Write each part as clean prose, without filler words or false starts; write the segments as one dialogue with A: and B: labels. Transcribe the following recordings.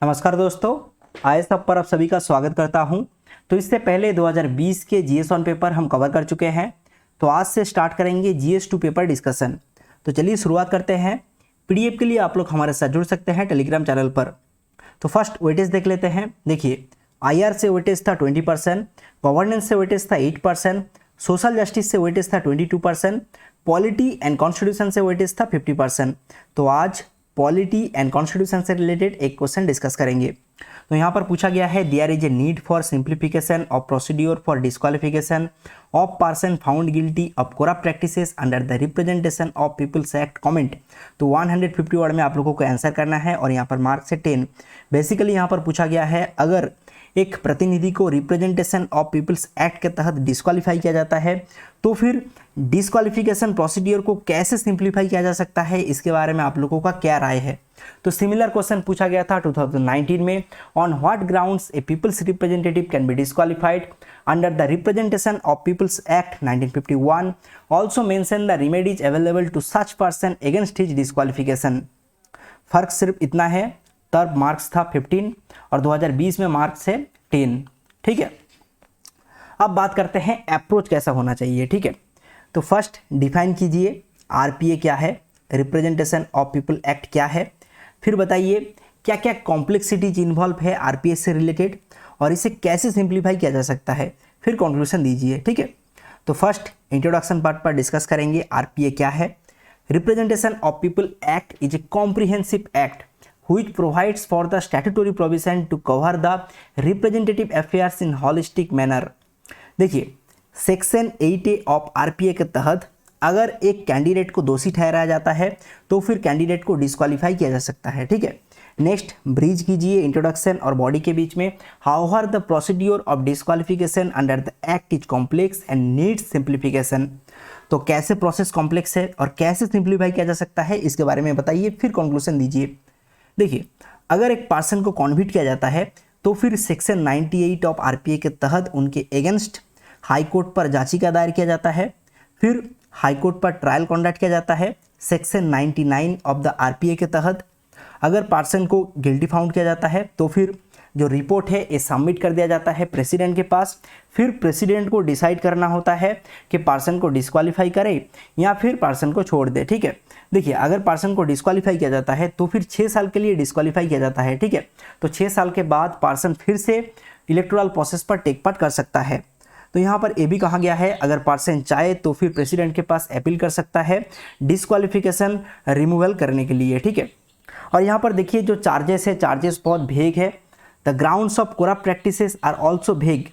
A: नमस्कार दोस्तों, आए सब पर आप सभी का स्वागत करता हूं। तो इससे पहले 2020 के जीएस वन पेपर हम कवर कर चुके हैं। तो आज से स्टार्ट करेंगे जीएस टू पेपर डिस्कशन। तो चलिए शुरुआत करते हैं। पीडीएफ के लिए आप लोग हमारे साथ जुड़ सकते हैं टेलीग्राम चैनल पर। तो फर्स्ट वेटेज देख लेते हैं। देखिए, आईआर से वेटेज था 20%, गवर्नेंस से वेटेज था 8%, सोशल जस्टिस से वेटेज था 22%, पॉलिटी एंड कॉन्स्टिट्यूशन से वेटेज था 50%। तो आज पॉलिटी एंड कॉन्स्टिट्यूशन से रिलेटेड एक क्वेश्चन डिस्कस करेंगे। तो यहाँ पर पूछा गया है, there is a need for simplification of procedure for disqualification of person found guilty of corrupt practices under the representation of people's act comment. तो 150 वर्ड में आप लोगों को आंसर करना है और यहाँ पर मार्क्स है 10। बेसिकली यहाँ पर पूछा गया है, अगर एक प्रतिनिधि को रिप्रेजेंटेशन ऑफ पीपल्स एक्ट के तहत डिस्क्वालीफाई किया जाता है तो फिर डिस्क्वालिफिकेशन प्रोसीड्योर को कैसे सिंप्लीफाई किया जा सकता है, इसके बारे में आप लोगों का क्या राय है। तो सिमिलर क्वेश्चन पूछा गया था 2019 में, on what grounds a people's representative can be disqualified under the representation of people's act 1951, also mention the remedies available to such person against his disqualification. फर्क सिर्फ इतना है, तब मार्क्स था 15 और 2020 में मार्क्स है 10। ठीक है, अब बात करते हैं अप्रोच कैसा होना चाहिए। ठीक है, तो फर्स्ट डिफाइन कीजिए आरपीए क्या है, रिप्रेजेंटेशन ऑफ पीपल एक्ट क्या है, फिर बताइए क्या क्या कॉम्प्लेक्सिटीज इन्वॉल्व है आरपीए से रिलेटेड और इसे कैसे सिंप्लीफाई किया जा सकता है, फिर कंक्लूजन दीजिए। ठीक है, तो फर्स्ट इंट्रोडक्शन पार्ट पर डिस्कस करेंगे आरपीए क्या है। Representation of people act is a comprehensive act which provides for the statutory provision to cover the representative affairs in holistic manner। देखिए, सेक्शन 8A ऑफ आरपीए के तहत अगर एक candidate को दोषी ठहराया जाता है तो फिर कैंडिडेट को डिस्क्वालीफाई किया जा सकता है। ठीक है, नेक्स्ट ब्रीज कीजिए इंट्रोडक्शन और बॉडी के बीच में। However the procedure of disqualification under the act is complex and needs simplification. तो कैसे प्रोसेस कॉम्प्लेक्स है और कैसे सिंप्लीफाई किया जा सकता है, इसके बारे में बताइए, फिर कंक्लूजन दीजिए। देखिए, अगर एक पर्सन को कॉन्विक्ट किया जाता है तो फिर सेक्शन 98 ऑफ आरपीए के तहत उनके अगेंस्ट हाई कोर्ट पर याचिका दायर किया जाता है, फिर हाई कोर्ट पर ट्रायल कंडक्ट किया जाता है। सेक्शन 99 ऑफ द आरपीए के तहत अगर पर्सन को गिल्टी फाउंड किया जाता है तो फिर जो रिपोर्ट है ये सबमिट कर दिया जाता है प्रेसिडेंट के पास। फिर प्रेसिडेंट को डिसाइड करना होता है कि पर्सन को डिस्क्वालीफाई करे या फिर पर्सन को छोड़ दे। ठीक है, देखिए, अगर पर्सन को डिस्क्वालीफाई किया जाता है तो फिर 6 साल के लिए डिस्क्वालीफाई किया जाता है। ठीक है, तो 6 साल के बाद पर्सन फिर से इलेक्टोरल प्रोसेस पर टेक पार्ट कर सकता है। तो यहाँ पर ये भी कहा गया है, अगर पर्सन चाहे तो फिर प्रेसिडेंट के पास अपील कर सकता है डिस्क्वालिफिकेशन रिमूवल करने के लिए। ठीक है, और यहाँ पर देखिए जो चार्जेस है, चार्जेस बहुत भेग है। The grounds of corrupt practices are also vague.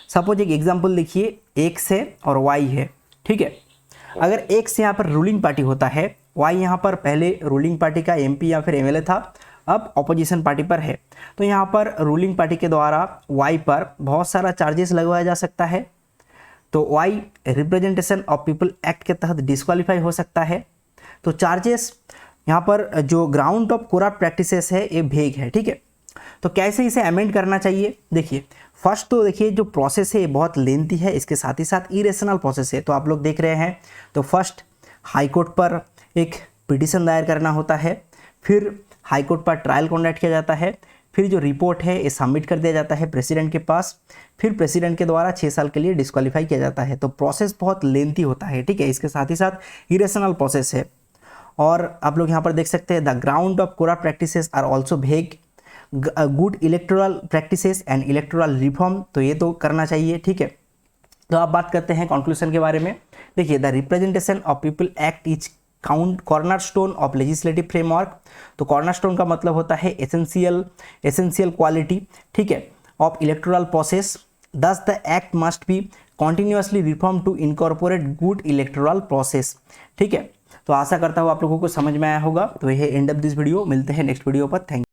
A: Suppose एक एग्जाम्पल देखिए, एक्स है और वाई है। ठीक है, अगर एक्स यहाँ पर रूलिंग पार्टी होता है, वाई यहाँ पर पहले रूलिंग पार्टी का एमपी या फिर एमएलए था, अब ऑपोजिशन पार्टी पर है, तो यहाँ पर रूलिंग पार्टी के द्वारा वाई पर बहुत सारा चार्जेस लगवाया जा सकता है। तो Y representation of people act के तहत डिस्क्वालीफाई हो सकता है। तो चार्जेस यहाँ पर जो ग्राउंड ऑफ करप्ट प्रैक्टिसेस है ये भेग है। ठीक है, तो कैसे इसे अमेंड करना चाहिए। देखिए, फर्स्ट तो देखिए जो प्रोसेस है ये बहुत लेंथी है, इसके साथ ही साथ इरेशनल प्रोसेस है। तो आप लोग देख रहे हैं, तो फर्स्ट हाई कोर्ट पर एक पिटीशन दायर करना होता है, फिर हाई कोर्ट पर ट्रायल कंडक्ट किया जाता है, फिर जो रिपोर्ट है ये सबमिट कर दिया जाता है प्रेसिडेंट के पास, फिर प्रेसिडेंट के द्वारा 6 साल के लिए डिस्क्वालीफाई किया जाता है। तो प्रोसेस बहुत लेंथी होता है। ठीक है, इसके साथ ही साथ इरेशनल प्रोसेस है। और आप लोग यहाँ पर देख सकते हैं, the ground of corrupt practices are also vague, good electoral practices and electoral reform, तो ये तो करना चाहिए। ठीक है, तो आप बात करते हैं कंक्लूजन के बारे में। देखिए, the representation of people act is cornerstone of legislative framework. तो कॉर्नरस्टोन का मतलब होता है एसेंशियल क्वालिटी, ठीक है, of electoral process. Thus the act must be continuously reform to incorporate good electoral process. ठीक है, तो आशा करता हूँ आप लोगों को समझ में आया होगा। तो यह एंड ऑफ दिस वीडियो, मिलते हैं नेक्स्ट वीडियो पर। Thank you.